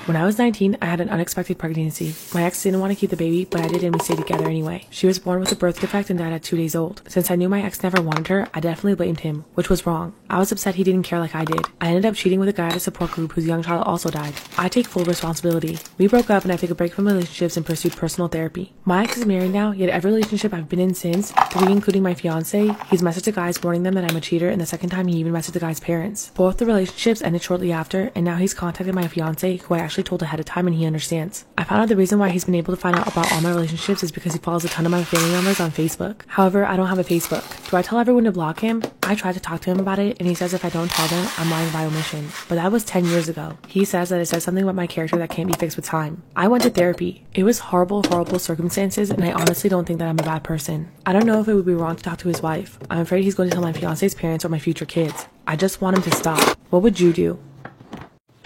When I was 19, I had an unexpected pregnancy. My ex didn't want to keep the baby, but I did and we stayed together anyway. She was born with a birth defect and died at 2 days old. Since I knew my ex never wanted her, I definitely blamed him, which was wrong. I was upset he didn't care like I did. I ended up cheating with a guy at a support group whose young child also died. I take full responsibility. We broke up and I took a break from relationships and pursued personal therapy. My ex is married now, yet every relationship I've been in since, 3 including my fiance, he's messaged the guys warning them that I'm a cheater, and the second time he even messaged the guy's parents. Both the relationships ended shortly after, and now he's contacted my fiance, who I actually told ahead of time, and he understands. I found out the reason why he's been able to find out about all my relationships is because he follows a ton of my family members on Facebook. However, I don't have a Facebook. Do I tell everyone to block him? I tried to talk to him about it, and he says if I don't tell them, I'm lying by omission. But that was 10 years ago. He says that it says something about my character that can't be fixed with time. I went to therapy. It was horrible circumstances, and I honestly don't think that I'm a bad person. I don't know if it would be wrong to talk to his wife. I'm afraid he's going to tell my fiance's parents or my future kids. I just want him to stop. What would you do?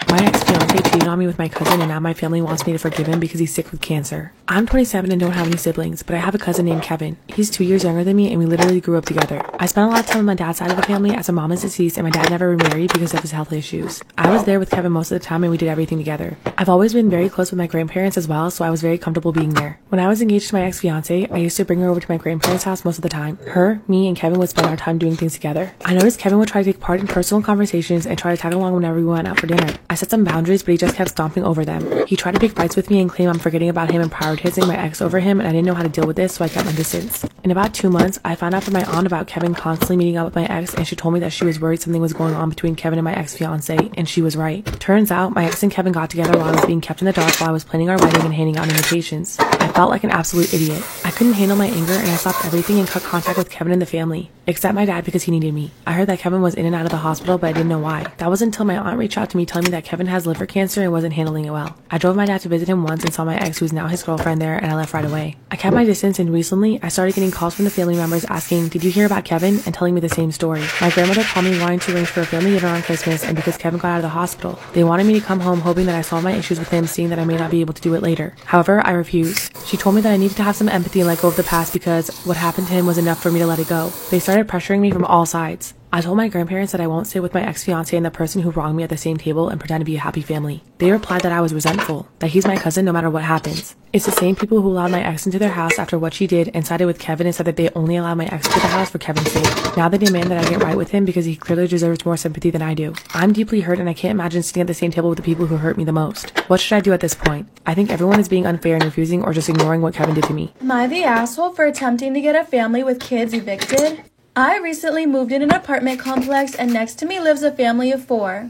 My ex-fiance cheated on me with my cousin, and now my family wants me to forgive him because he's sick with cancer. I'm 27 and don't have any siblings, but I have a cousin named Kevin. He's 2 years younger than me, and we literally grew up together. I spent a lot of time with my dad's side of the family as my mom is deceased and my dad never remarried because of his health issues. I was there with Kevin most of the time and we did everything together. I've always been very close with my grandparents as well, so I was very comfortable being there. When I was engaged to my ex-fiance, I used to bring her over to my grandparents' house most of the time. Her, me, and Kevin would spend our time doing things together. I noticed Kevin would try to take part in personal conversations and try to tag along whenever we went out for dinner. I set some boundaries, but he just kept stomping over them. He tried to pick fights with me and claim I'm forgetting about him and prioritizing my ex over him, and I didn't know how to deal with this, so I kept my distance. In about 2 months, I found out from my aunt about Kevin constantly meeting up with my ex, and she told me that she was worried something was going on between Kevin and my ex-fiance, and she was right. Turns out, my ex and Kevin got together while I was being kept in the dark while I was planning our wedding and handing out invitations. I felt like an absolute idiot. I couldn't handle my anger, and I stopped everything and cut contact with Kevin and the family, except my dad because he needed me. I heard that Kevin was in and out of the hospital, but I didn't know why. That was until my aunt reached out to me telling me that Kevin has liver cancer and wasn't handling it well. I drove my dad to visit him once and saw my ex, who's now his girlfriend, there, and I left right away. I kept my distance, and recently, I started getting calls from the family members asking, "Did you hear about Kevin?" and telling me the same story. My grandmother called me wanting to arrange for a family dinner on Christmas, and because Kevin got out of the hospital, they wanted me to come home hoping that I solved my issues with him, seeing that I may not be able to do it later. However, I refused. She told me that I needed to have some empathy and let go of the past because what happened to him was enough for me to let it go. They started pressuring me from all sides. I told my grandparents that I won't sit with my ex-fiance and the person who wronged me at the same table and pretend to be a happy family. They replied that I was resentful, that he's my cousin no matter what happens. It's the same people who allowed my ex into their house after what she did and sided with Kevin and said that they only allowed my ex to the house for Kevin's sake. Now they demand that I get right with him because he clearly deserves more sympathy than I do. I'm deeply hurt and I can't imagine sitting at the same table with the people who hurt me the most. What should I do at this point? I think everyone is being unfair and refusing or just ignoring what Kevin did to me. Am I the asshole for attempting to get a family with kids evicted? I recently moved in an apartment complex and next to me lives a family of 4.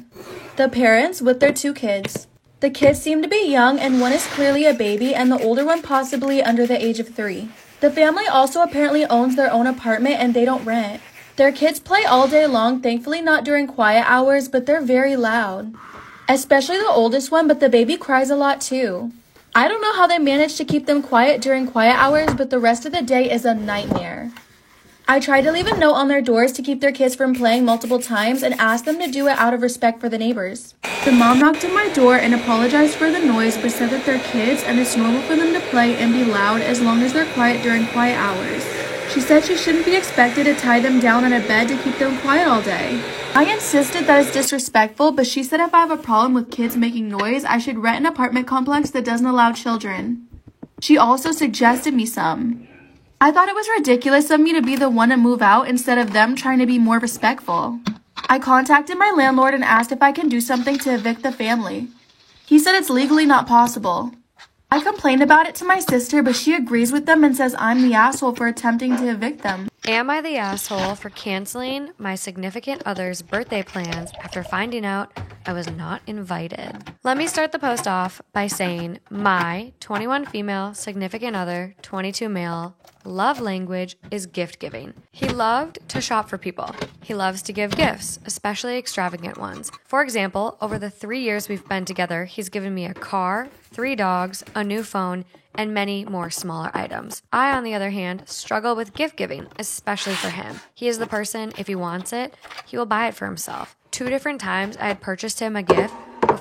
The parents with their 2 kids. The kids seem to be young and one is clearly a baby and the older one possibly under the age of 3. The family also apparently owns their own apartment and they don't rent. Their kids play all day long, thankfully not during quiet hours, but they're very loud. Especially the oldest one, but the baby cries a lot too. I don't know how they manage to keep them quiet during quiet hours, but the rest of the day is a nightmare. I tried to leave a note on their doors to keep their kids from playing multiple times and asked them to do it out of respect for the neighbors. The mom knocked on my door and apologized for the noise but said that they're kids and it's normal for them to play and be loud as long as they're quiet during quiet hours. She said she shouldn't be expected to tie them down on a bed to keep them quiet all day. I insisted that it's disrespectful, but she said if I have a problem with kids making noise, I should rent an apartment complex that doesn't allow children. She also suggested me some. I thought it was ridiculous of me to be the one to move out instead of them trying to be more respectful. I contacted my landlord and asked if I can do something to evict the family. He said it's legally not possible. I complained about it to my sister, but she agrees with them and says I'm the asshole for attempting to evict them. Am I the asshole for canceling my significant other's birthday plans after finding out I was not invited? Let me start the post off by saying my 21 female significant other, 22 male, love language is gift giving. He loved to shop for people. He loves to give gifts, especially extravagant ones. For example, over the 3 years we've been together, he's given me a car, 3 dogs, a new phone, and many more smaller items. I, on the other hand, struggle with gift giving, especially for him. He is the person, if he wants it, he will buy it for himself. 2 different times I had purchased him a gift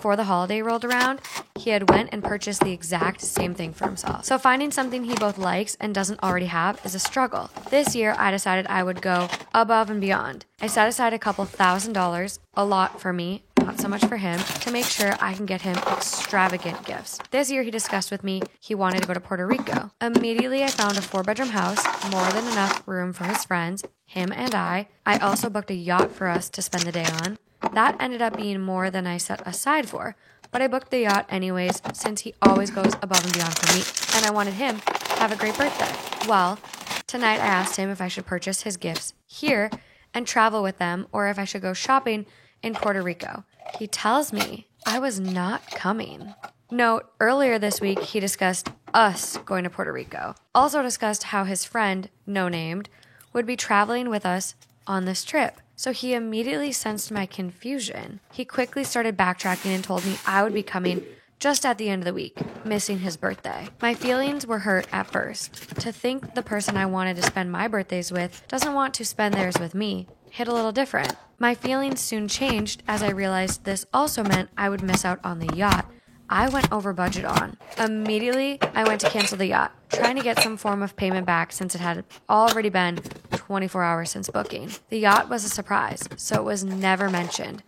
before the holiday rolled around, he had went and purchased the exact same thing for himself. So finding something he both likes and doesn't already have is a struggle. This year, I decided I would go above and beyond. I set aside a couple $1,000, a lot for me, not so much for him, to make sure I can get him extravagant gifts. This year he discussed with me he wanted to go to Puerto Rico. Immediately I found a 4-bedroom house, more than enough room for his friends, him and I. I also booked a yacht for us to spend the day on. That ended up being more than I set aside for, but I booked the yacht anyways since he always goes above and beyond for me, and I wanted him to have a great birthday. Well, tonight I asked him if I should purchase his gifts here and travel with them, or if I should go shopping in Puerto Rico. He tells me I was not coming. Note, earlier this week he discussed us going to Puerto Rico. Also discussed how his friend, no named, would be traveling with us on this trip. So he immediately sensed my confusion. He quickly started backtracking and told me I would be coming just at the end of the week, missing his birthday. My feelings were hurt at first. To think the person I wanted to spend my birthdays with doesn't want to spend theirs with me hit a little different. My feelings soon changed as I realized this also meant I would miss out on the yacht I went over budget on. Immediately, I went to cancel the yacht, trying to get some form of payment back since it had already been 24 hours since booking. The yacht was a surprise, so it was never mentioned.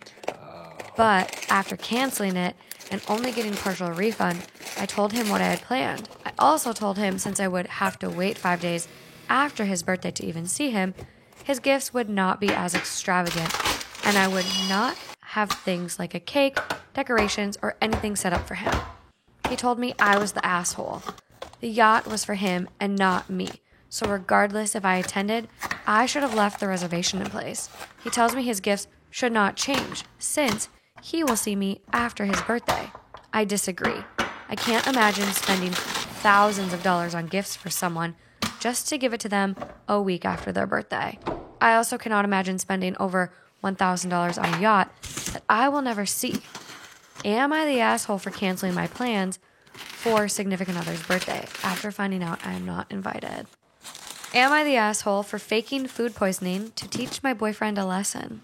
But after canceling it and only getting partial refund, I told him what I had planned. I also told him since I would have to wait 5 days after his birthday to even see him, his gifts would not be as extravagant, and I would not have things like a cake, decorations, or anything set up for him. He told me I was the asshole. The yacht was for him and not me, so regardless if I attended, I should have left the reservation in place. He tells me his gifts should not change, since he will see me after his birthday. I disagree. I can't imagine spending thousands of dollars on gifts for someone just to give it to them a week after their birthday. I also cannot imagine spending over $1,000 on a yacht that I will never see. Am I the asshole for canceling my plans for significant other's birthday after finding out I am not invited? Am I the asshole for faking food poisoning to teach my boyfriend a lesson?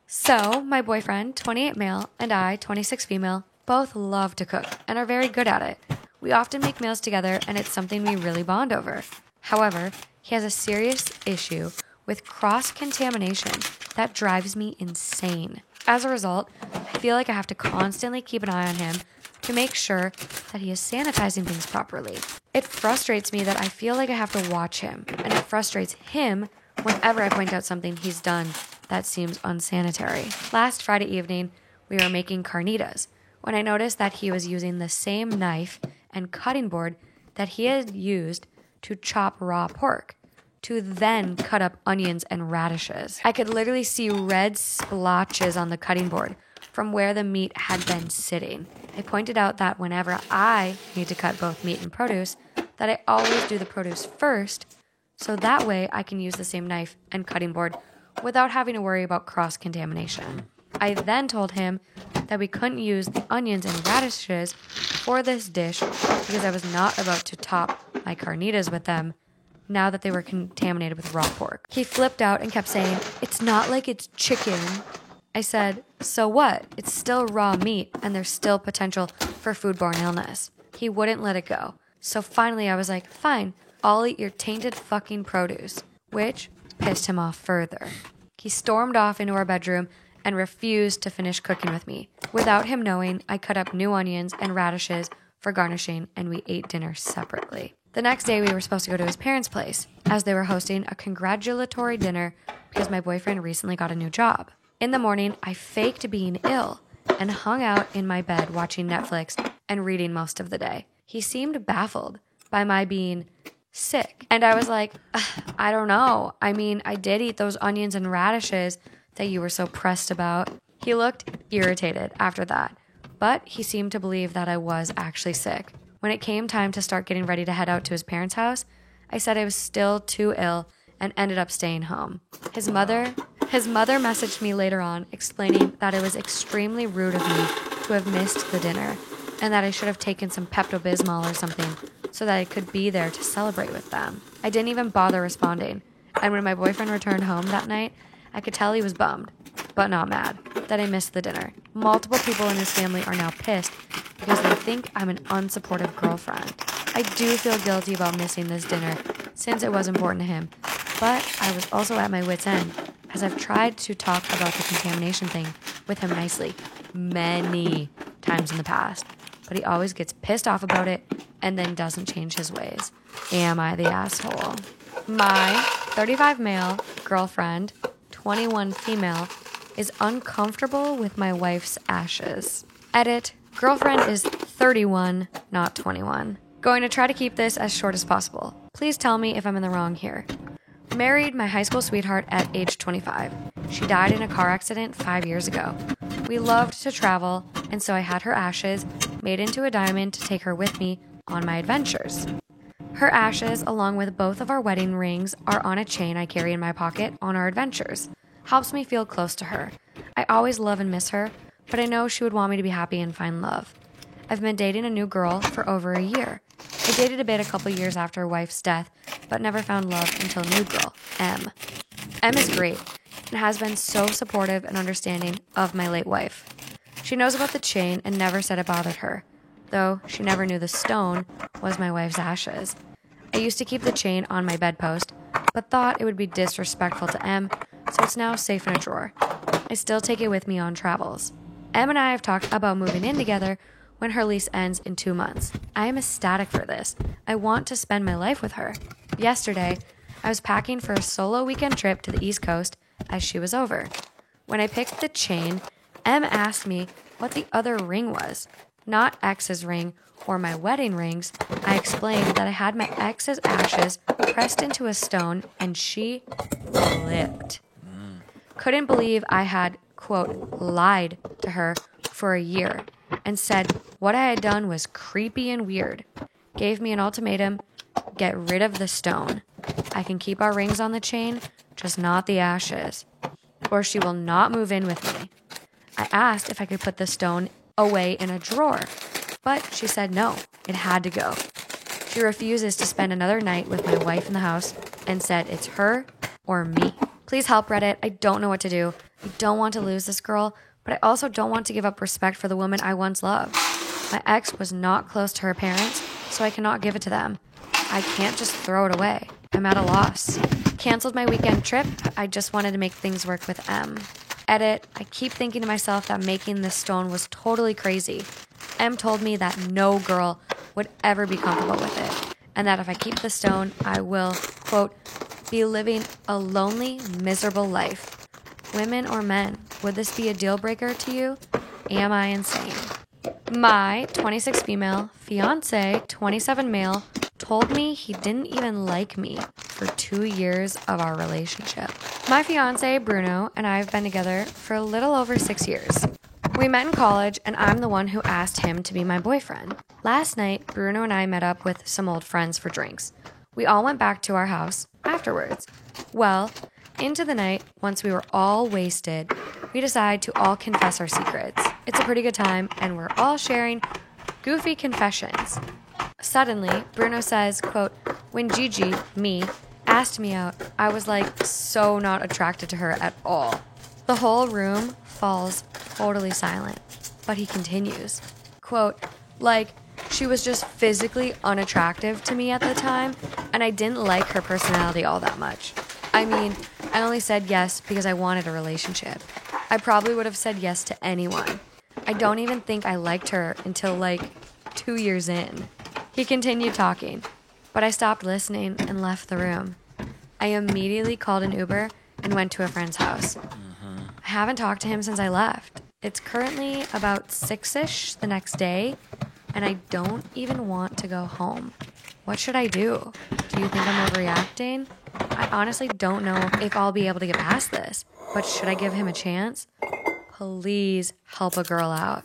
So, my boyfriend, 28 male, and I, 26 female, both love to cook and are very good at it. We often make meals together and it's something we really bond over. However, he has a serious issue with cross-contamination that drives me insane. As a result, I feel like I have to constantly keep an eye on him to make sure that he is sanitizing things properly. It frustrates me that I feel like I have to watch him, and it frustrates him whenever I point out something he's done that seems unsanitary. Last Friday evening, we were making carnitas when I noticed that he was using the same knife and cutting board that he had used to chop raw pork, to then cut up onions and radishes. I could literally see red splotches on the cutting board from where the meat had been sitting. I pointed out that whenever I need to cut both meat and produce, that I always do the produce first, so that way I can use the same knife and cutting board without having to worry about cross-contamination. I then told him that we couldn't use the onions and radishes for this dish because I was not about to top my carnitas with them now that they were contaminated with raw pork. He flipped out and kept saying, "It's not like it's chicken." I said, "So what? It's still raw meat and there's still potential for foodborne illness." He wouldn't let it go. So finally I was like, "Fine, I'll eat your tainted fucking produce," which pissed him off further. He stormed off into our bedroom and refused to finish cooking with me. Without him knowing, I cut up new onions and radishes for garnishing and we ate dinner separately. The next day, we were supposed to go to his parents' place, as they were hosting a congratulatory dinner because my boyfriend recently got a new job. In the morning, I faked being ill and hung out in my bed watching Netflix and reading most of the day. He seemed baffled by my being sick, and I was like, I don't know. I mean, I did eat those onions and radishes that you were so pressed about. He looked irritated after that, but he seemed to believe that I was actually sick. When it came time to start getting ready to head out to his parents' house, I said I was still too ill and ended up staying home. His mother messaged me later on explaining that it was extremely rude of me to have missed the dinner and that I should have taken some Pepto-Bismol or something so that I could be there to celebrate with them. I didn't even bother responding, and when my boyfriend returned home that night, I could tell he was bummed, but not mad, that I missed the dinner. Multiple people in his family are now pissed because they think I'm an unsupportive girlfriend. I do feel guilty about missing this dinner since it was important to him, but I was also at my wit's end as I've tried to talk about the contamination thing with him nicely, many times in the past, but he always gets pissed off about it and then doesn't change his ways. Am I the asshole? My 35 male girlfriend, 21 female, is uncomfortable with my wife's ashes. Edit, girlfriend is 31, not 21. Going to try to keep this as short as possible. Please tell me if I'm in the wrong here. Married my high school sweetheart at age 25. She died in a car accident 5 years ago. We loved to travel, and so I had her ashes made into a diamond to take her with me on my adventures. Her ashes, along with both of our wedding rings, are on a chain I carry in my pocket on our adventures. Helps me feel close to her. I always love and miss her, but I know she would want me to be happy and find love. I've been dating a new girl for over a year. I dated a bit a couple years after her wife's death, but never found love until new girl, M. M is great and has been so supportive and understanding of my late wife. She knows about the chain and never said it bothered her, though she never knew the stone was my wife's ashes. I used to keep the chain on my bedpost, but thought it would be disrespectful to M, so it's now safe in a drawer. I still take it with me on travels. M and I have talked about moving in together when her lease ends in 2 months. I am ecstatic for this. I want to spend my life with her. Yesterday, I was packing for a solo weekend trip to the East Coast as she was over. When I picked the chain, M asked me what the other ring was. Not X's ring or my wedding rings. I explained that I had my ex's ashes pressed into a stone and she flipped. Couldn't believe I had, quote, lied to her for a year and said what I had done was creepy and weird. Gave me an ultimatum, get rid of the stone. I can keep our rings on the chain, just not the ashes, or she will not move in with me. I asked if I could put the stone away in a drawer, but she said no, it had to go. She refuses to spend another night with my wife in the house and said it's her or me. Please help, Reddit. I don't know what to do. I don't want to lose this girl, but I also don't want to give up respect for the woman I once loved. My ex was not close to her parents, so I cannot give it to them. I can't just throw it away. I'm at a loss. Canceled my weekend trip. I just wanted to make things work with M. Edit, I keep thinking to myself that making this stone was totally crazy. M told me that no girl would ever be comfortable with it, and that if I keep the stone, I will, quote, be living a lonely, miserable life. Women or men, would this be a deal breaker to you? Am I insane? My 26 female fiance, 27 male, told me he didn't even like me for 2 years of our relationship. My fiance, Bruno, and I have been together for a little over 6 years. We met in college, and I'm the one who asked him to be my boyfriend. Last night, Bruno and I met up with some old friends for drinks. We all went back to our house afterwards. Well, into the night, once we were all wasted, we decide to all confess our secrets. It's a pretty good time, and we're all sharing goofy confessions. Suddenly, Bruno says, quote, when Gigi, me, asked me out, I was like so not attracted to her at all. The whole room falls totally silent, but he continues, quote, like, she was just physically unattractive to me at the time, and I didn't like her personality all that much. I mean, I only said yes because I wanted a relationship. I probably would have said yes to anyone. I don't even think I liked her until like 2 years in. He continued talking, but I stopped listening and left the room. I immediately called an Uber and went to a friend's house. I haven't talked to him since I left. It's currently about 6-ish the next day, and I don't even want to go home. What should I do? Do you think I'm overreacting? I honestly don't know if I'll be able to get past this, but should I give him a chance? Please help a girl out.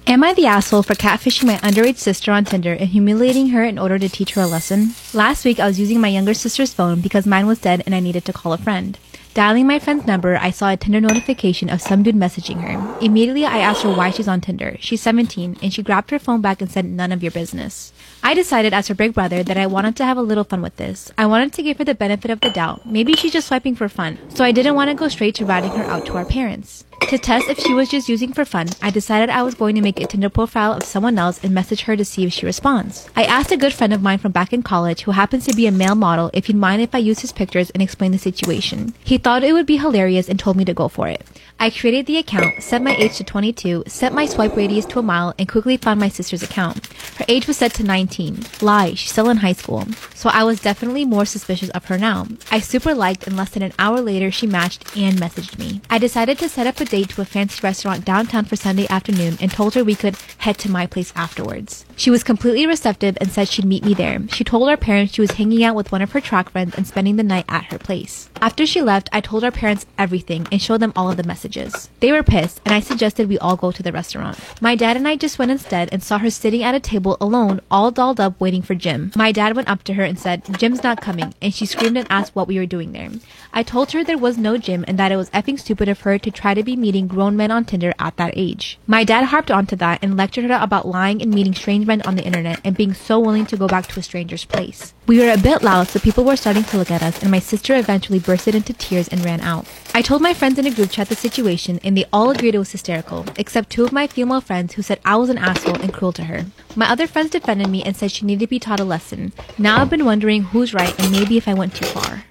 Am I the asshole for catfishing my underage sister on Tinder and humiliating her in order to teach her a lesson? Last week, I was using my younger sister's phone because mine was dead and I needed to call a friend. Dialing my friend's number, I saw a Tinder notification of some dude messaging her. Immediately, I asked her why she's on Tinder. She's 17, and she grabbed her phone back and said, none of your business. I decided as her big brother that I wanted to have a little fun with this. I wanted to give her the benefit of the doubt. Maybe she's just swiping for fun. So I didn't want to go straight to ratting her out to our parents. To test if she was just using for fun, I decided I was going to make a Tinder profile of someone else and message her to see if she responds. I asked a good friend of mine from back in college, who happens to be a male model, if he'd mind if I used his pictures and explained the situation. He thought it would be hilarious and told me to go for it. I created the account, set my age to 22, set my swipe radius to a mile, and quickly found my sister's account. Her age was set to 19. Lie, she's still in high school. So I was definitely more suspicious of her now. I super liked, and less than an hour later she matched and messaged me. I decided to set up a date to a fancy restaurant downtown for Sunday afternoon and told her we could head to my place afterwards. She was completely receptive and said she'd meet me there. She told our parents she was hanging out with one of her track friends and spending the night at her place. After she left, I told our parents everything and showed them all of the messages. They were pissed, and I suggested we all go to the restaurant. My dad and I just went instead and saw her sitting at a table alone, all dolled up waiting for Jim. My dad went up to her and said, "Jim's not coming," and she screamed and asked what we were doing there. I told her there was no Jim and that it was effing stupid of her to try to be meeting grown men on Tinder at that age. My dad harped onto that and lectured her about lying and meeting strange men on the internet and being so willing to go back to a stranger's place. We were a bit loud, so people were starting to look at us, and my sister eventually bursted into tears and ran out. I told my friends in a group chat the situation, and they all agreed it was hysterical, except two of my female friends who said I was an asshole and cruel to her. My other friends defended me and said she needed to be taught a lesson. Now I've been wondering who's right and maybe if I went too far.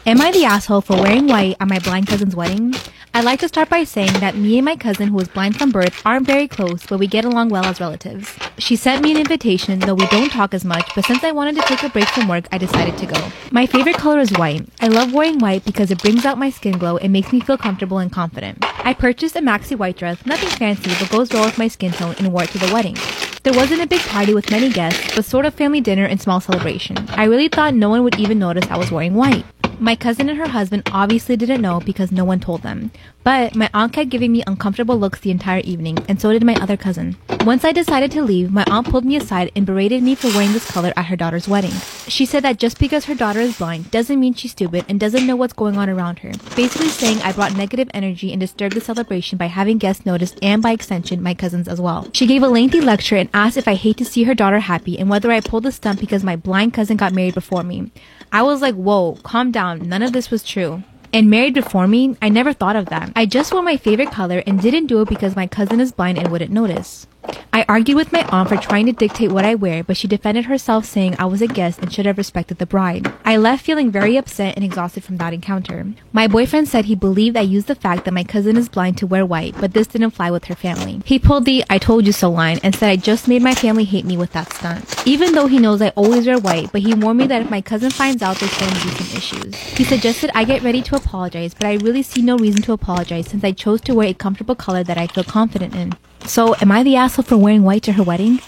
Am I the asshole for wearing white at my blind cousin's wedding? I'd like to start by saying that me and my cousin, who was blind from birth, aren't very close, but we get along well as relatives. She sent me an invitation, though we don't talk as much, but since I wanted to take a break from work, I decided to go. My favorite color is white. I love wearing white because it brings out my skin glow and makes me feel comfortable and confident. I purchased a maxi white dress, nothing fancy, but goes well with my skin tone, and wore it to the wedding. There wasn't a big party with many guests, but sort of family dinner and small celebration. I really thought no one would even notice I was wearing white. My cousin and her husband obviously didn't know because no one told them. But my aunt kept giving me uncomfortable looks the entire evening, and so did my other cousin. Once I decided to leave, my aunt pulled me aside and berated me for wearing this color at her daughter's wedding. She said that just because her daughter is blind doesn't mean she's stupid and doesn't know what's going on around her, basically saying I brought negative energy and disturbed the celebration by having guests notice and by extension my cousins as well. She gave a lengthy lecture and asked if I hate to see her daughter happy and whether I pulled a stunt because my blind cousin got married before me. I was like, whoa, calm down, none of this was true. And married before me? I never thought of that. I just wore my favorite color and didn't do it because my cousin is blind and wouldn't notice. I argued with my aunt for trying to dictate what I wear, but she defended herself saying I was a guest and should have respected the bride. I left feeling very upset and exhausted from that encounter. My boyfriend said he believed I used the fact that my cousin is blind to wear white, but this didn't fly with her family. He pulled the "I told you so" line and said I just made my family hate me with that stunt. Even though he knows I always wear white, but he warned me that if my cousin finds out, there's going to be some issues. He suggested I get ready to apologize, but I really see no reason to apologize since I chose to wear a comfortable color that I feel confident in. So, am I the asshole for wearing white to her wedding?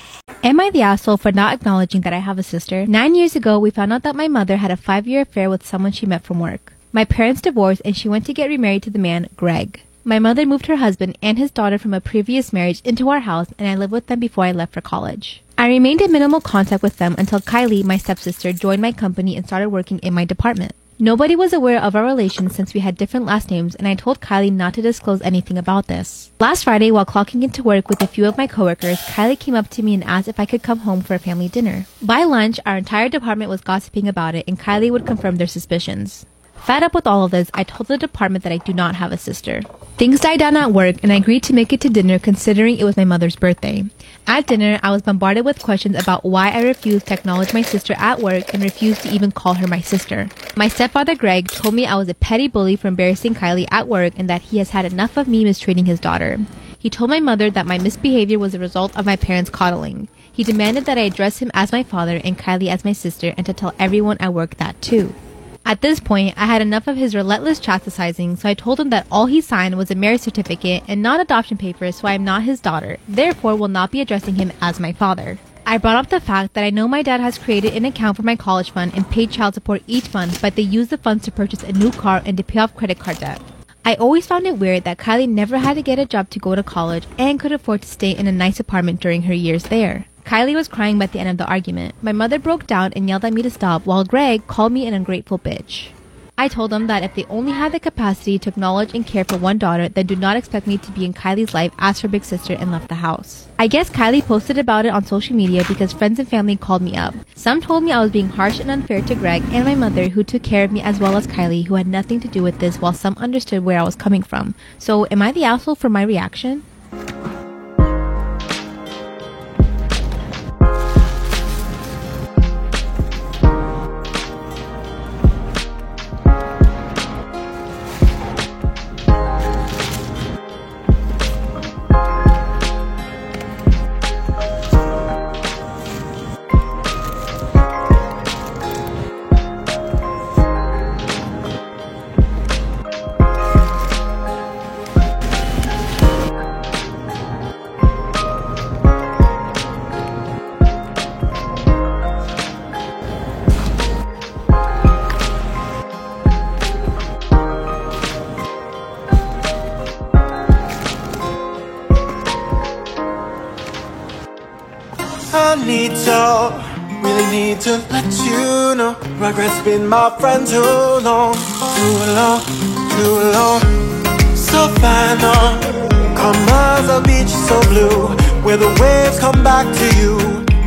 Am I the asshole for not acknowledging that I have a sister? 9 years ago, we found out that my mother had a 5-year affair with someone she met from work. My parents divorced and she went to get remarried to the man, Greg. My mother moved her husband and his daughter from a previous marriage into our house, and I lived with them before I left for college. I remained in minimal contact with them until Kylie, my stepsister, joined my company and started working in my department. Nobody was aware of our relation since we had different last names, and I told Kylie not to disclose anything about this. Last Friday, while clocking into work with a few of my coworkers, Kylie came up to me and asked if I could come home for a family dinner. By lunch, our entire department was gossiping about it, and Kylie would confirm their suspicions. Fed up with all of this, I told the department that I do not have a sister. Things died down at work, and I agreed to make it to dinner considering it was my mother's birthday. At dinner, I was bombarded with questions about why I refused to acknowledge my sister at work and refused to even call her my sister. My stepfather, Greg, told me I was a petty bully for embarrassing Kylie at work and that he has had enough of me mistreating his daughter. He told my mother that my misbehavior was a result of my parents' coddling. He demanded that I address him as my father and Kylie as my sister and to tell everyone at work that too. At this point, I had enough of his relentless chastising, so I told him that all he signed was a marriage certificate and not adoption papers, so I am not his daughter, therefore will not be addressing him as my father. I brought up the fact that I know my dad has created an account for my college fund and paid child support each month, but they used the funds to purchase a new car and to pay off credit card debt. I always found it weird that Kylie never had to get a job to go to college and could afford to stay in a nice apartment during her years there. Kylie was crying by the end of the argument. My mother broke down and yelled at me to stop, while Greg called me an ungrateful bitch. I told them that if they only had the capacity to acknowledge and care for one daughter, then do not expect me to be in Kylie's life as her big sister, and left the house. I guess Kylie posted about it on social media because friends and family called me up. Some told me I was being harsh and unfair to Greg and my mother, who took care of me, as well as Kylie, who had nothing to do with this, while some understood where I was coming from. So am I the asshole for my reaction? Really need to let you know, regrets been my friend too long, too long. So final, commas a beach so blue, where the waves come back to you,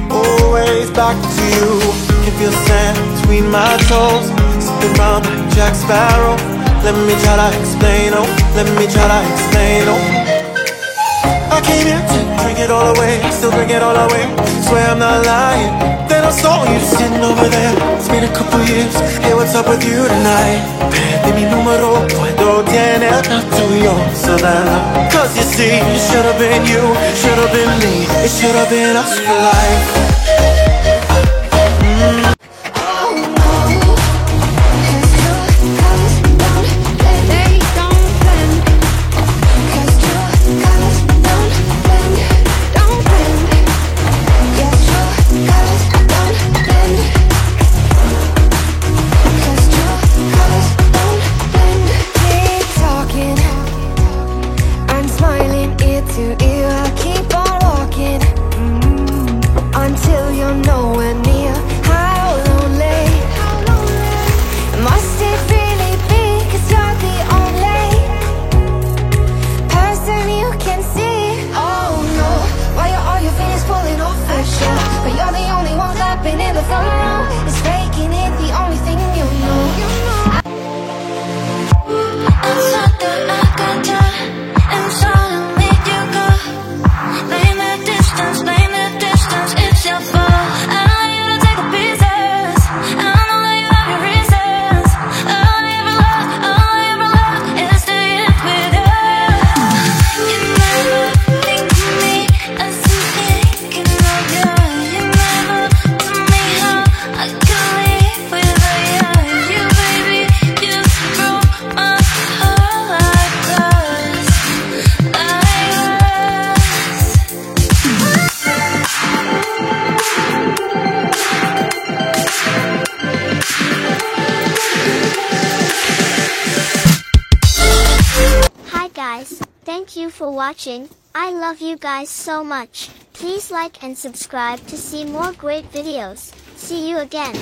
always back to you. Can feel sand between my toes, slipping round like Jack Sparrow. Let me try to explain, oh, let me try to explain, oh. I came here to drink it all away, still drink it all away, swear I'm not lying. Then I saw you sitting over there, it's been a couple years, hey, what's up with you tonight? Perdí mi número, puedo tener el tuyo, so that, cause you see, it should've been you, should've been me, it should've been us for life. Thank you for watching. I love you guys so much. Please like and subscribe to see more great videos. See you again.